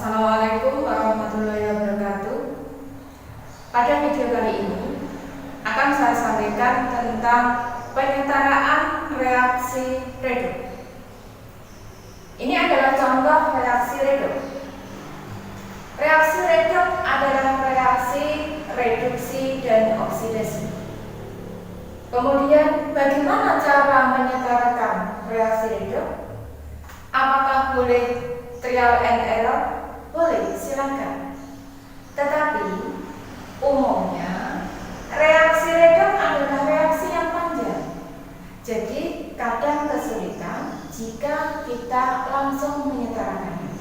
Assalamualaikum warahmatullahi wabarakatuh. Pada video kali ini akan saya sampaikan tentang penyetaraan reaksi redoks. Ini adalah contoh reaksi redoks. Reaksi redoks adalah reaksi reduksi dan oksidasi. Kemudian bagaimana cara menyetarakan reaksi redoks? Apakah boleh trial and error? Boleh, silakan. Tetapi umumnya reaksi redoks adalah reaksi yang panjang. Jadi kadang kesulitan jika kita langsung menyetarakannya.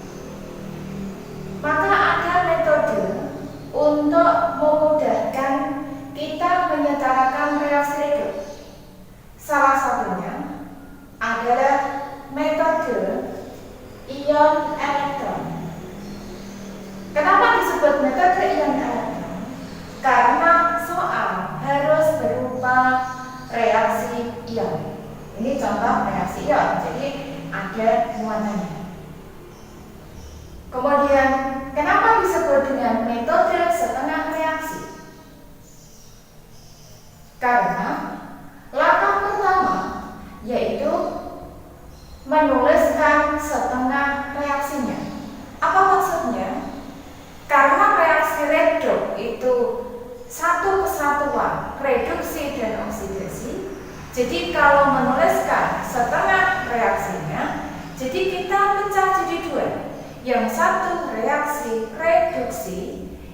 Maka ada metode untuk memudahkan kita menyetarakan reaksi redoks. Salah satunya adalah metode ion elektron. Kenapa disebut metode ion elektron? Karena soal harus berupa reaksi ion. Ini contoh reaksi ion, jadi ada muatannya. Kemudian, kenapa disebut dengan metode setengah reaksi? Karena langkah pertama yaitu menuliskan setengah reaksinya. Apa maksudnya? Karena reaksi redoks itu satu kesatuan reduksi dan oksidasi. Jadi kalau menuliskan setengah reaksinya, jadi kita pecah jadi dua. Yang satu reaksi reduksi,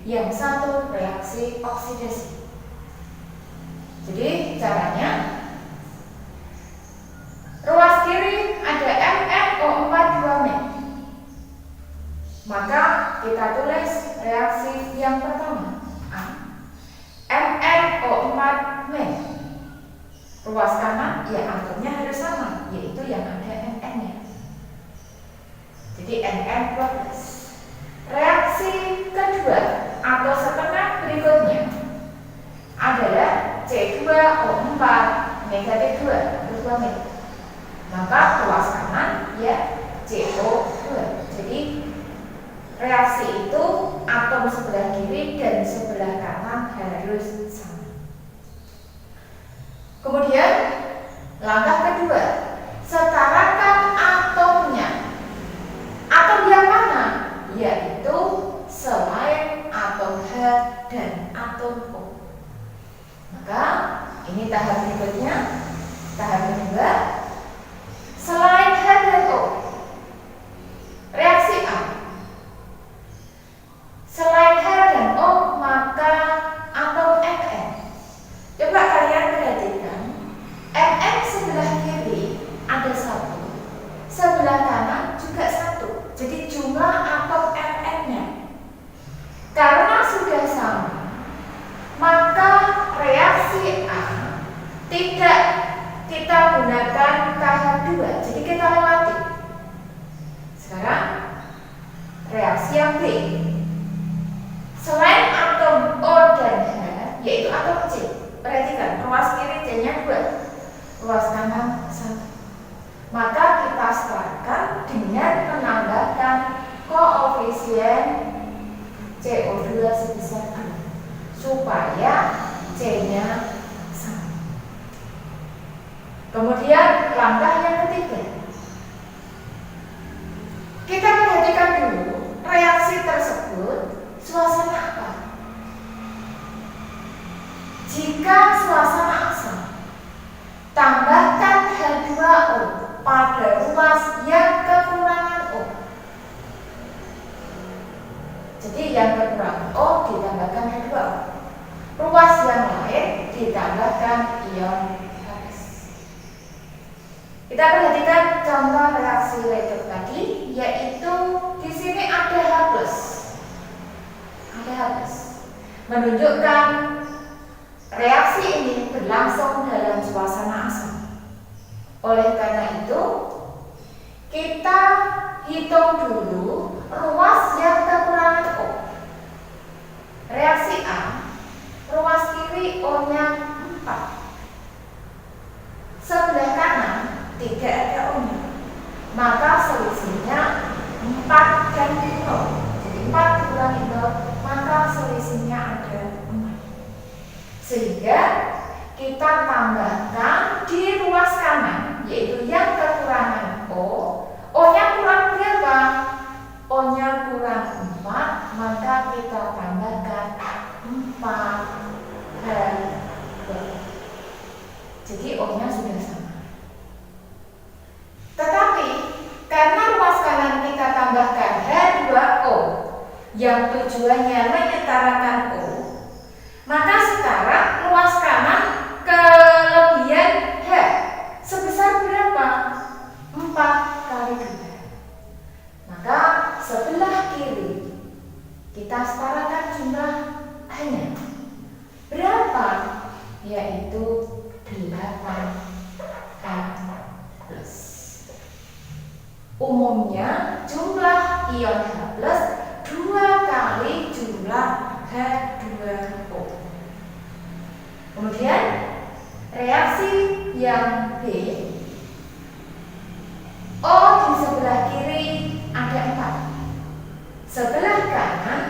yang satu reaksi oksidasi. Jadi caranya, ruas kiri ada MnO4 2 Me. Maka kita tulis reaksi yang pertama A, MnO4 Me. Ruas kanan ya atomnya harus sama, yaitu yang ada Mn-nya. Jadi Mn12. Reaksi kedua atau setengah berikutnya adalah C2O4 negatif 2 atau 2 Me. Maka ruas kanan ya CO2. Jadi reaksi itu atom sebelah kiri dan sebelah kanan harus sama. Kemudian langkah kedua, setarakan atomnya. Atom yang mana? Yaitu selain atom H dan atom O. Maka ini tahap berikutnya. Tahap kedua, selain H dan O, reaksi A. Selain H dan O, maka atom Mn. Coba kalian perhatikan, Mn sebelah kiri ada satu, sebelah kanan juga satu. Jadi jumlah atom Mn-nya. Karena sudah sama, maka reaksi A tidak kita gunakan tahap 2, jadi kita lewati. Sekarang reaksi yang B. Selain atom O dan H, yaitu atom C. Perhatikan, ruas kiri C-nya 2, ruas kanan 1. Maka kita setelahkan dengan menambahkan koefisien CO2 sebesar 2 supaya C-nya sama. Kemudian langkah yang ketiga, kita perhatikan dulu reaksi tersebut suasana apa. Jika suasana asam, tambahkan H2O pada ruas yang kekurangan O. Jadi yang kekurangan O ditambahkan H2O. Ruas yang lain ditambahkan ion H. Kita perhatikan contoh reaksi redoks tadi, yaitu di sini ada H+. Ada H+. Menunjukkan reaksi ini berlangsung dalam suasana asam. Oleh karena itu, kita hitung dulu ruas yang kekurangan O. Reaksi A, ruas kiri O-nya 4. Sebelah kanan tidak ada O-nya. Maka selisihnya 4 dan 0. O-nya kurang 4, maka kita tambahkan 4 H2. Jadi O-nya sudah sama. Tetapi karena ruas kanan kita tambahkan H2O yang tujuannya menyetarakan O, maka sekarang ruas kanan kelebihan H sebesar berapa? 4 kali 2. Maka sebelah kiri kita setarakan jumlah H-nya. Berapa? Yaitu 8 H plus. Umumnya jumlah ion H plus 2 kali jumlah H2O. Kemudian reaksi yang B, O di sebelah kiri ada 4, sebelah kanan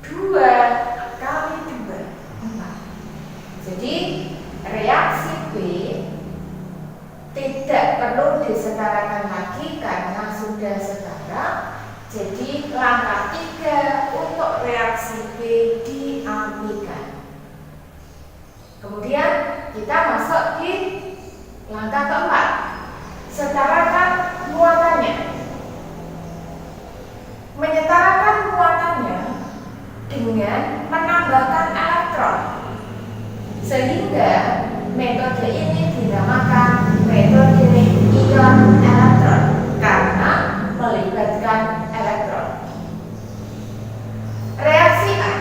2 kali 2, 4. Jadi reaksi B tidak perlu disetarakan lagi karena sudah setara. Jadi langkah 3 untuk reaksi B diabaikan. Kemudian kita masuk di langkah keempat, setarakan muatannya. Menyetarakan muatannya dengan menambahkan elektron, sehingga metode ini dinamakan metode ion elektron karena melibatkan elektron. Reaksi A,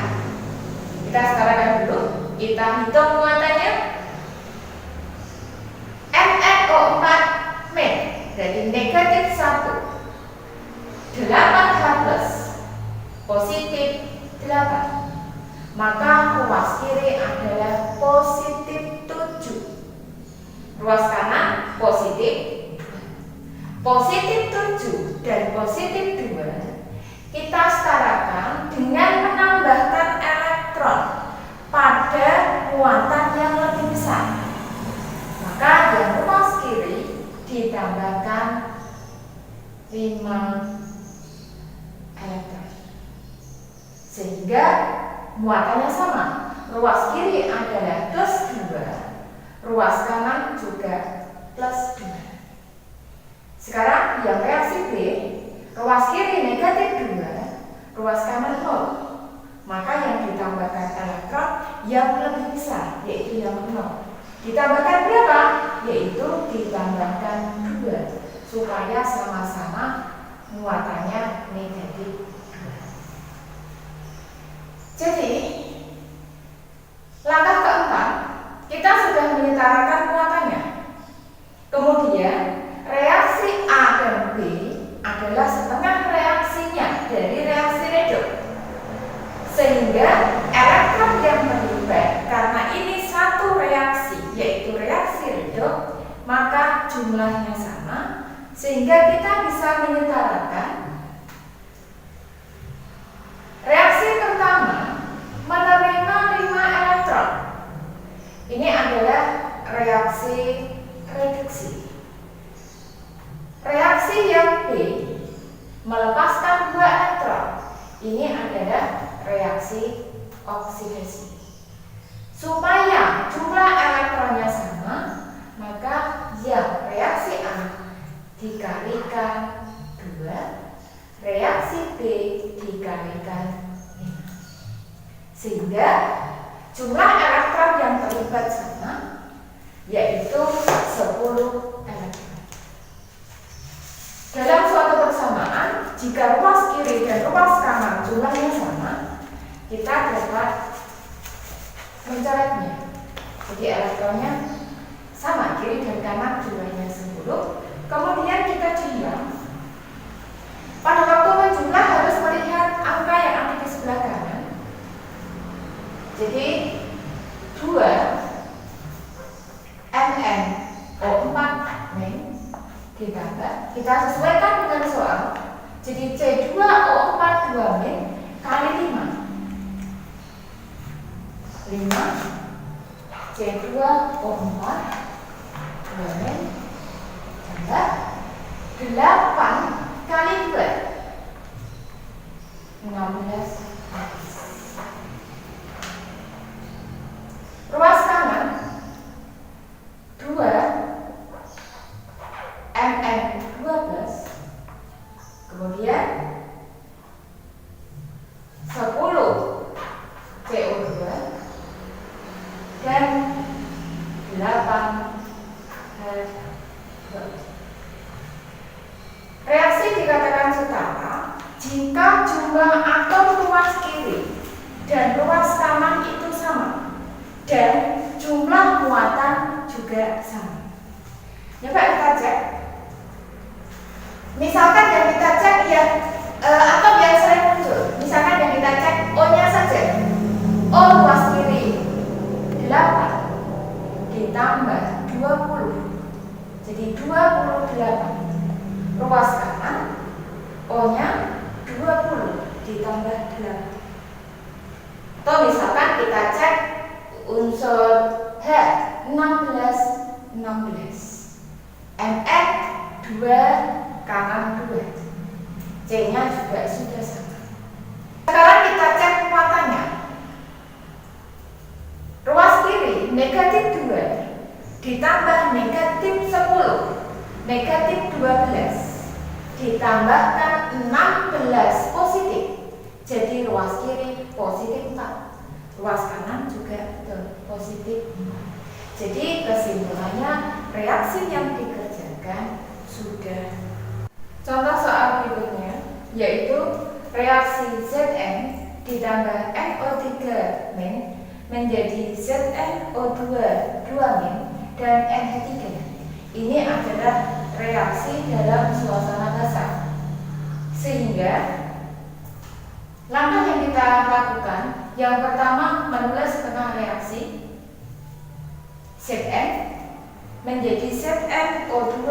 kita setarakan dulu, kita hitung muatannya. MnO4 min, jadi negatif 1, 8 H plus, positif 8. Maka ruas kiri adalah positif 7, ruas kanan positif 2. Positif 7 dan positif 2 kita setarakan dengan menambahkan elektron pada muatan yang lebih besar. Maka yang ruas kiri ditambahkan 5 elektron, sehingga muatannya sama. Ruas kiri adalah plus 2, ruas kanan juga plus 2. Sekarang yang reaksi B, ruas kiri negatif 2, ruas kanan 0. Maka yang ditambahkan elektron yang lebih besar, yaitu yang 0. Ditambahkan berapa? Yaitu ditambahkan 2, supaya sama-sama muatannya negatif 2. Jadi langkah keempat, kita sudah menyetarakan muatannya. Kemudian reaksi A dan B adalah setengah reaksinya dari reaksi redox, sehingga elektron yang terlibat karena ini satu reaksi, yaitu reaksi redox, maka jumlahnya sama, sehingga kita bisa menyetarakan. Reaksi pertama menerima 5 elektron. Ini adalah reaksi reduksi. Reaksi yang B melepaskan 2 elektron. Ini adalah reaksi oksidasi. Supaya jumlah elektronnya sama, maka yang reaksi A dikalikan 2, reaksi B dikalikan 5, sehingga jumlah elektron yang terlibat sama, yaitu 10 elektron. Dalam suatu persamaan, jika ruas kiri dan ruas kanan jumlahnya sama, kita dapat mencoretnya. Jadi elektronnya sama, kiri dan kanan jumlahnya 10. Kemudian kita jumlah. Pada waktu menjumlah harus melihat angka yang ada di sebelah kanan. Jadi 2 MnO4 min ditambah, kita sesuaikan dengan soal. Jadi C2O4 2 min kali 5 C2O4 2 min tambah 8 kali 2. 16 X. Ruas kanan 2 mn12, kemudian 10 CO2 dan 8 H2. Reaksi dikatakan setara jika jumlah atom ruas kiri dan ruas kanan itu sama dan jumlah muatan juga sama. Coba kita cek. Misalkan yang kita cek ya atom yang sering muncul. Misalkan yang kita cek O-nya saja. O ruas kiri 8 ditambah 20. Jadi 28. Ruas kanan O-nya 20 ditambah 8. Atau misalkan kita cek unsur H 16 Mn 2 kanan 2, C-nya juga sudah sama. Sekarang kita cek muatannya. Ruas kiri negatif 2 ditambah negatif 10 negatif 12 ditambahkan 16 positif, jadi ruas kiri positif 4, ruas kanan juga positif 4. Jadi kesimpulannya reaksi yang dikerjakan sudah. Contoh soal berikutnya yaitu reaksi Zn ditambah NO3- menjadi ZnO2 2- dan NH3. Ini adalah reaksi dalam suasana basah. Sehingga langkah yang kita lakukan, yang pertama menulis tengah reaksi Zn menjadi ZnO2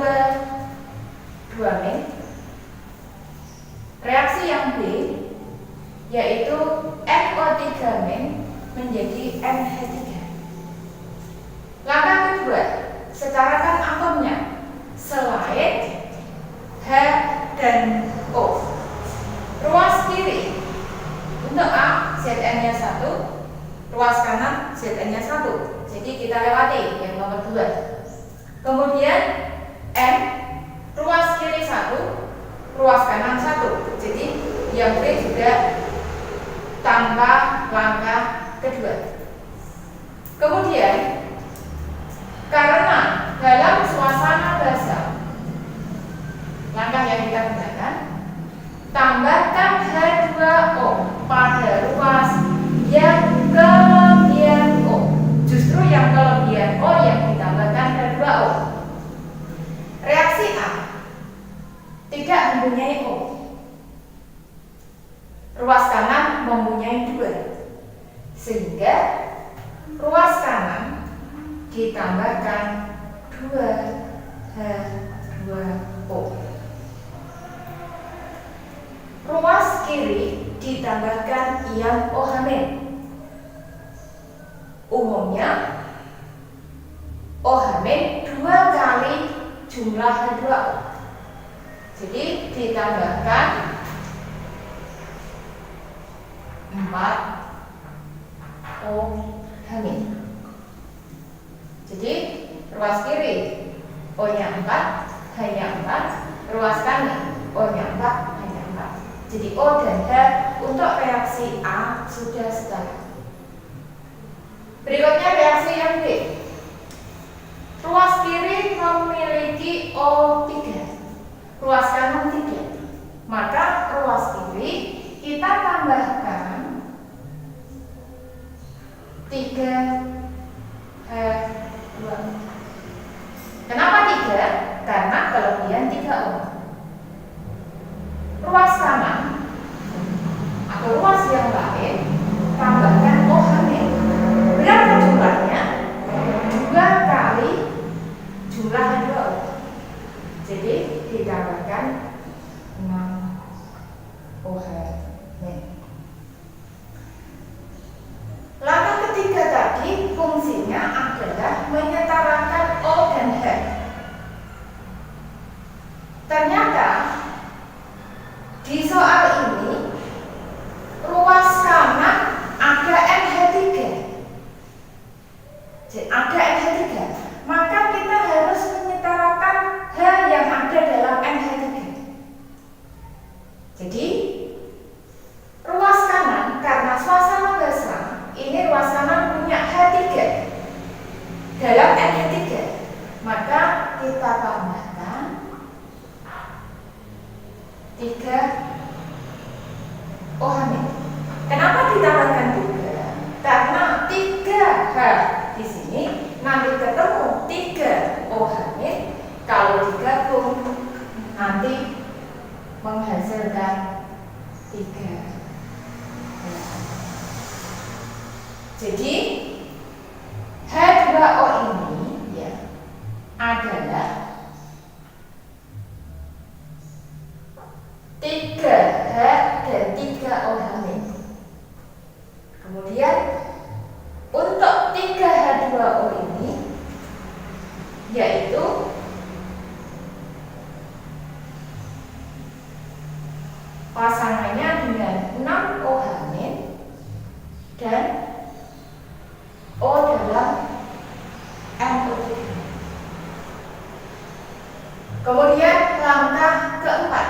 2-. Reaksi yang B yaitu NO3- menjadi NH3. Langkah kedua, setarakan atomnya selain H dan O. Ruas kiri untuk A Zn-nya 1, ruas kanan Zn-nya 1. Jadi kita lewati yang nomor 2. Kemudian N ruas kiri 1, ruas kanan 1. Jadi yang B juga tanpa langkah kedua. Kemudian karena dalam suasana basah, langkah yang kita gunakan, tambahkan H2O pada ruas yang kelebihan O. Justru yang kelebihan O yang ditambahkan H2O. Reaksi A tidak mempunyai O, ruas kanan mempunyai 2, sehingga ruas kanan ditambahkan 2H2O. Ruas kiri ditambahkan ion OH-. Umumnya OH- 2 kali jumlah H2O. Jadi ditambahkan 4 OH-. Jadi ruas kiri O-nya 4, H-nya 4, ruas kanan O-nya 4, H-nya 4. Jadi O dan H untuk reaksi A sudah setara. Berikutnya reaksi yang B. Ruas kiri memiliki O3, ruas kanan 3. Maka ruas kiri kita tambahkan 3H2. Kenapa 3? Karena kelebihan 3O. Ruas kanan atau ruas yang lain tambahkan OH-. Berapa jumlahnya? 2 kali jumlah H2O. Jadi ditambahkan 6 OH-. Langkah ketiga tadi fungsinya adalah menyetarakan O dan H. Ternyata di soal ini hamil. Kenapa ditambahkan 3? Karena 3H di sini nanti ketemu 3O hamil, kalau digabung nanti menghasilkan 3. Jadi H2O ini ya adalah 3H dan 3O hamil. Kemudian untuk 3H2O ini yaitu pasangannya dengan 6O hamil dan O dalam NO3. Kemudian langkah keempat,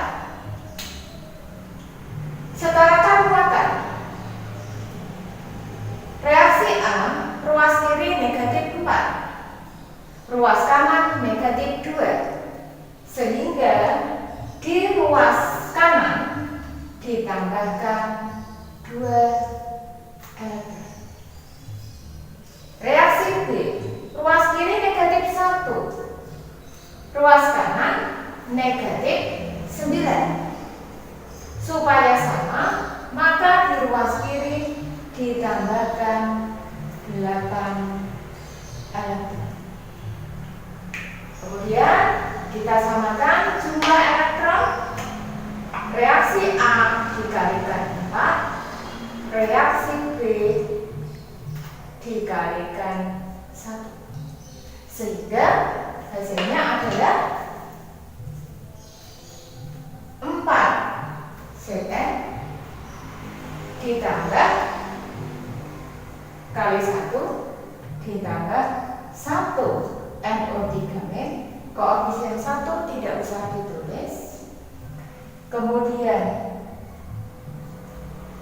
setarakan muatan. Reaksi A, ruas kiri negatif 4, ruas kanan negatif 2, sehingga di ruas kanan ditambahkan 2 Reaksi B, ruas kiri negatif 1, ruas kanan negatif 9. Supaya sama, maka di ruas kiri ditambahkan 8 elektron. Kemudian kita samakan jumlah elektron. Reaksi A dikalikan 4, reaksi B dikalikan 1, sehingga hasilnya adalah 4 Cn ditambah kali 1 ditambah 1 NO3-. Koefisien 1 tidak usah ditulis. Kemudian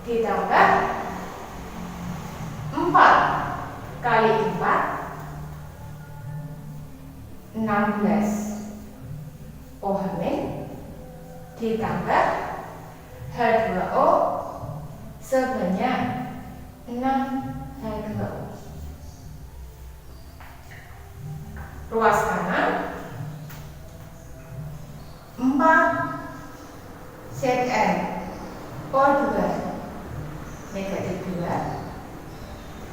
ditambah 4 kali 4 16 O hamil ditambah H2O sebanyak 6 H2O. Ruas kanan 4 Zn O2 negatif 2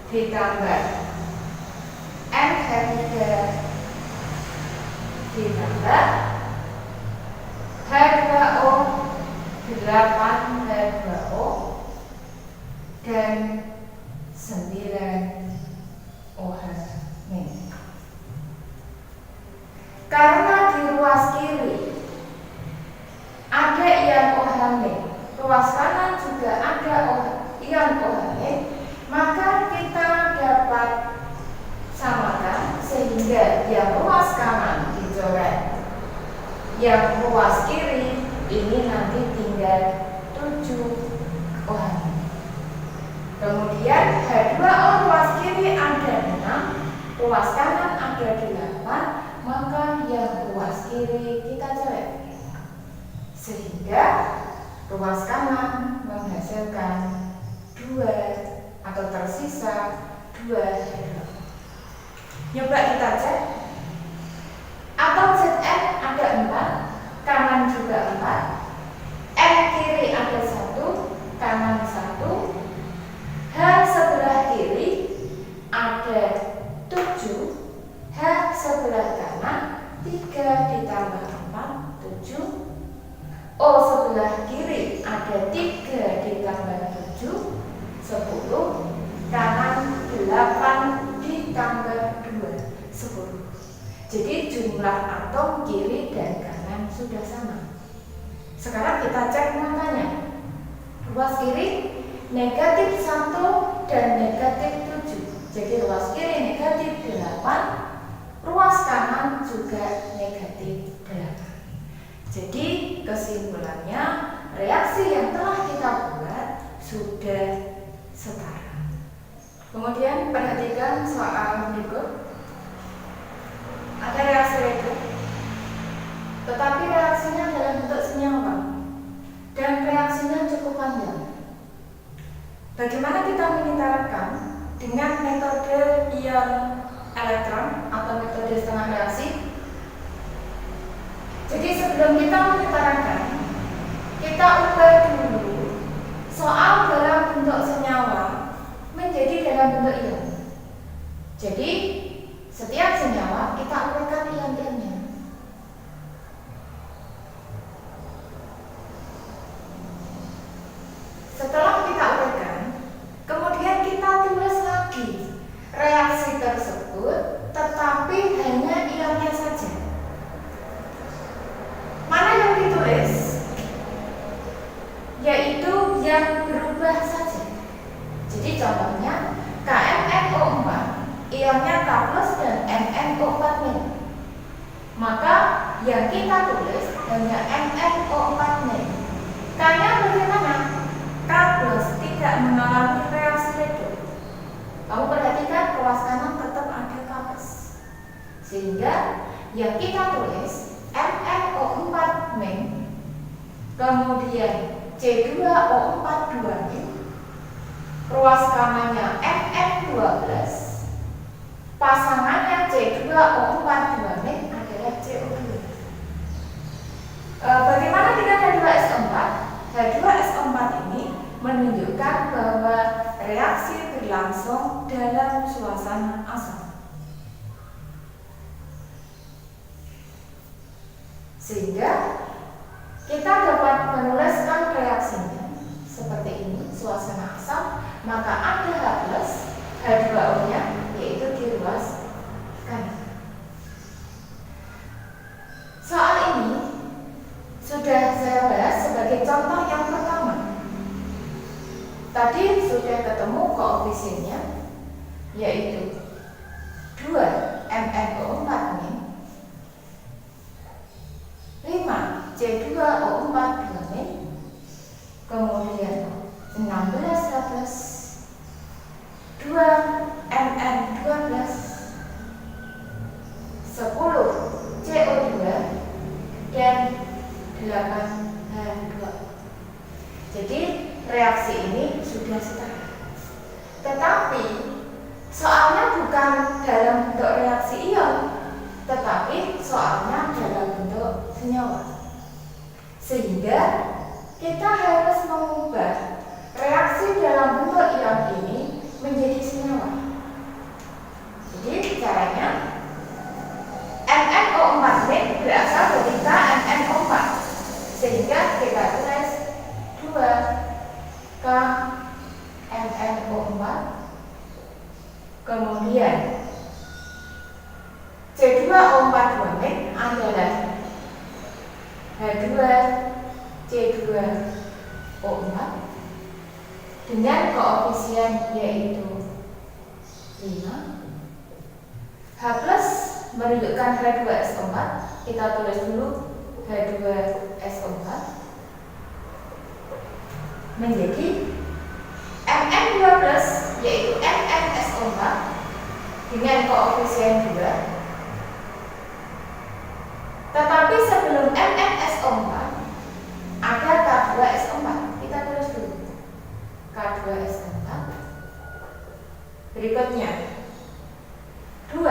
ditambah NH3 ditambah H2O 8 H2O dan 9 OH-. Karena di ruas kiri ada ion OH, ruas kanan juga ada ion OH, maka kita dapat samakan sehingga yang ruas kanan dicoret, yang ruas kiri ini nanti tinggal 7 OH. Kemudian H2O ruas kiri ada 6, ruas kanan ada 8, maka yang ruas kiri kita coret, sehingga ruas kanan menghasilkan 2 atau tersisa 2 H2O. Coba kita cek. Atom Zn ada 4, kanan juga 4, N kiri ada 1, kanan 1, H sebelah kiri ada 7, H sebelah kanan 3 ditambah 4 7, O sebelah kiri ada 3 ditambah 7 10, kanan 8 ditambah 2 10. Jadi jumlah atom kiri dan kanan sudah sama. Sekarang kita cek muatannya. Ruas kiri negatif 1 dan negatif 7. Jadi ruas kiri negatif 8, ruas kanan juga negatif 8. Jadi kesimpulannya reaksi yang telah kita buat sudah setara. Kemudian perhatikan soal berikut. Ada reaksi Lego, tetapi reaksinya dalam bentuk senyawa dan reaksinya cukup panjang. Bagaimana kita menginteraksikan dengan metode ion elektron atau metode setengah reaksi? Jadi sebelum kita menginteraksikan, kita ubah dulu soal dalam bentuk senyawa menjadi dalam bentuk ion. Jadi setiap senyawa kita uraikan ion-ionnya. Setelah kita uraikan, kemudian kita tulis lagi reaksi tersebut, tetapi hanya ionnya saja. Mana yang ditulis? Yaitu yang berubah saja. Jadi contohnya KMnO4, ionnya K+ dan MnO4-. Maka yang kita tulis hanya MnO4-. K-nya bagaimana? K+ tidak mengalami reaksi redox. Kamu perhatikan ruas kanan tetap ada K+. Sehingga yang kita tulis MnO4-, kemudian C2O4 2-, ruas kanannya Mn12, pasangannya C2O4 2- adalah CO2. Bagaimana dengan H2SO4? H2SO4 ini menunjukkan bahwa reaksi berlangsung dalam suasana asam. Sehingga kita dapat menuliskan reaksinya seperti ini, suasana asam, maka ada H+, H2O-nya yaitu di ruas kanan. Soal ini sudah saya bahas sebagai contoh yang pertama. Tadi sudah ketemu koefisiennya yaitu 2 MnO4-, 5 C2O4 2-, kemudian 16H+, 2 Mn12, 10 CO2 dan 8H2. Jadi reaksi ini sudah setara. Tetapi soalnya bukan dalam bentuk reaksi ion, tetapi soalnya dalam bentuk senyawa. Sehingga kita harus mengubah reaksi dalam bentuk ion ini menjadi senyawa. Jadi caranya MnO4 berasal dari KMnO4, sehingga kita tulis 2 KMnO4, kemudian C2O4 2- adalah H2C2O4 dengan koefisien yaitu 5. H+ menunjukkan H2SO4, kita tulis dulu H2SO4 menjadi Mn2+ yaitu MnSO4 dengan koefisien 2. Tetapi sebelum MnSO4 ada K2SO4, kita tulis dulu K2SO4. Berikutnya 2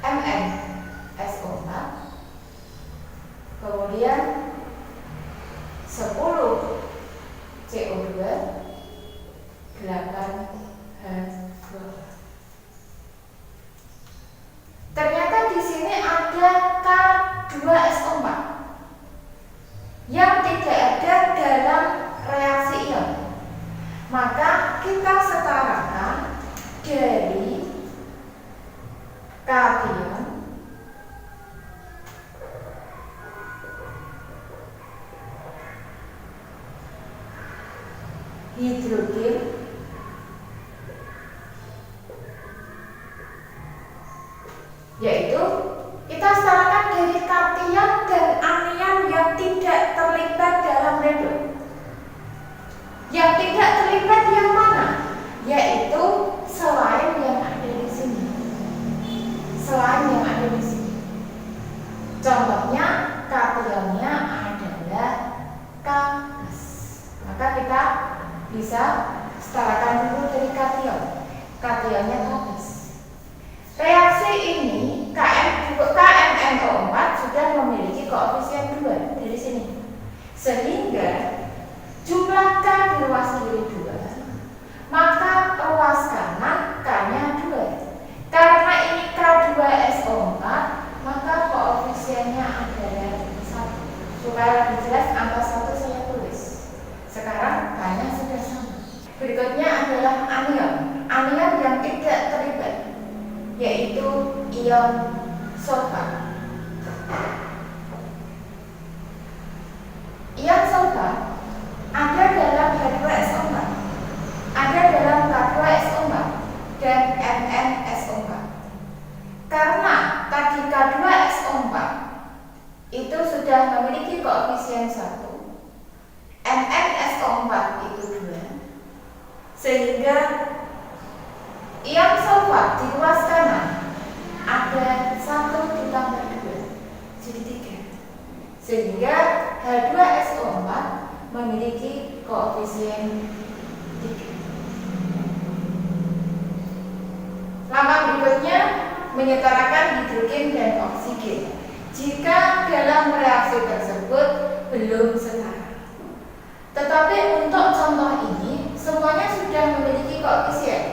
MnSO4, kemudian 10 CO2, 8H2. Ternyata di sini ada K2SO4 yang tidak ada dalam reaksi ion. Maka kita setarakan dari kation hidrogen yaitu kita setarakan dari kation dan anion yang tidak terlibat dalam redox. Yang tidak terlibat yang mana? Yaitu selain yang ada di sini. Selain yang ada di sini. Contohnya kationnya adalah K+. Maka kita bisa setarakan dulu dari kation. Kationnya habis. Reaksi ini KMNO4 sudah memiliki koefisien 2 dari sini. Sehingga jumlah K di ruas kiri 2, maka ruas kanan K-nya 2. Karena ini K2SO4, maka koefisiennya adalah 1. Supaya lebih jelas, angka 1 saya tulis. Sekarang K-nya sudah sama. Berikutnya adalah anion. Anion yang tidak terlibat, yaitu ion sulfat. Ion sulfat ada dalam H2SO4, ada dalam K2SO4 dan MnSO4. Karena tadi K2SO4 itu sudah memiliki koefisien 1, MnSO4 itu 2, sehingga ion sulfat di ruas kanan ada 1 ditambah 2 jadi 3, sehingga H2SO4 memiliki koefisien 3. Langkah berikutnya menyetarakan hidrogen dan oksigen jika dalam reaksi tersebut belum setara. Tetapi untuk contoh ini semuanya sudah memiliki koefisien,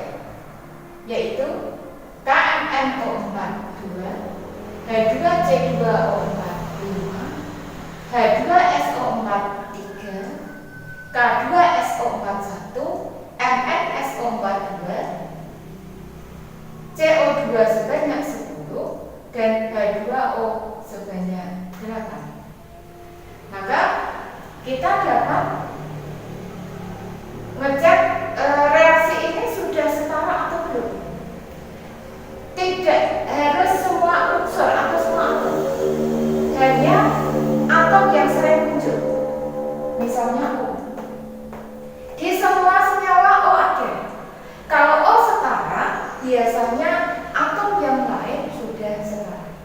yaitu KMNO4 2, H2C2O4 5, H2SO4 3, K2SO4 1, MnSO4 2, CO2 sebanyak 10 dan H2O sebanyak 8. Maka kita dapat ngecek reaksi ini sudah setara atau belum. Tidak harus semua unsur atau semua atom, hanya atom yang sering muncul. Misalnya O. Di semua senyawa O ada. Kalau O setara, biasanya atom yang lain sudah setara.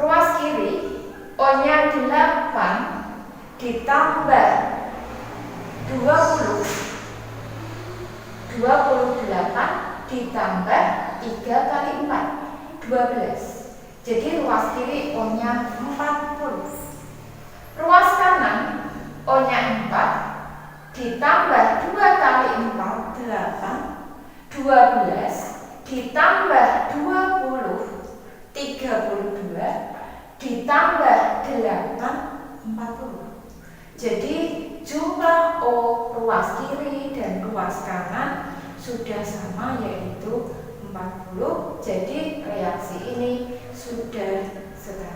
Ruas kiri, O-nya 8 ditambah 28 ditambah 3 kali 4 12. Jadi ruas kiri O-nya 40. Ruas kanan O-nya 4 ditambah 2 kali 4 8 12 ditambah 20 32 ditambah 8 40. Jadi jumlah O ruas kiri dan ruas kanan sudah sama, yaitu 40. Jadi reaksi ini sudah setara.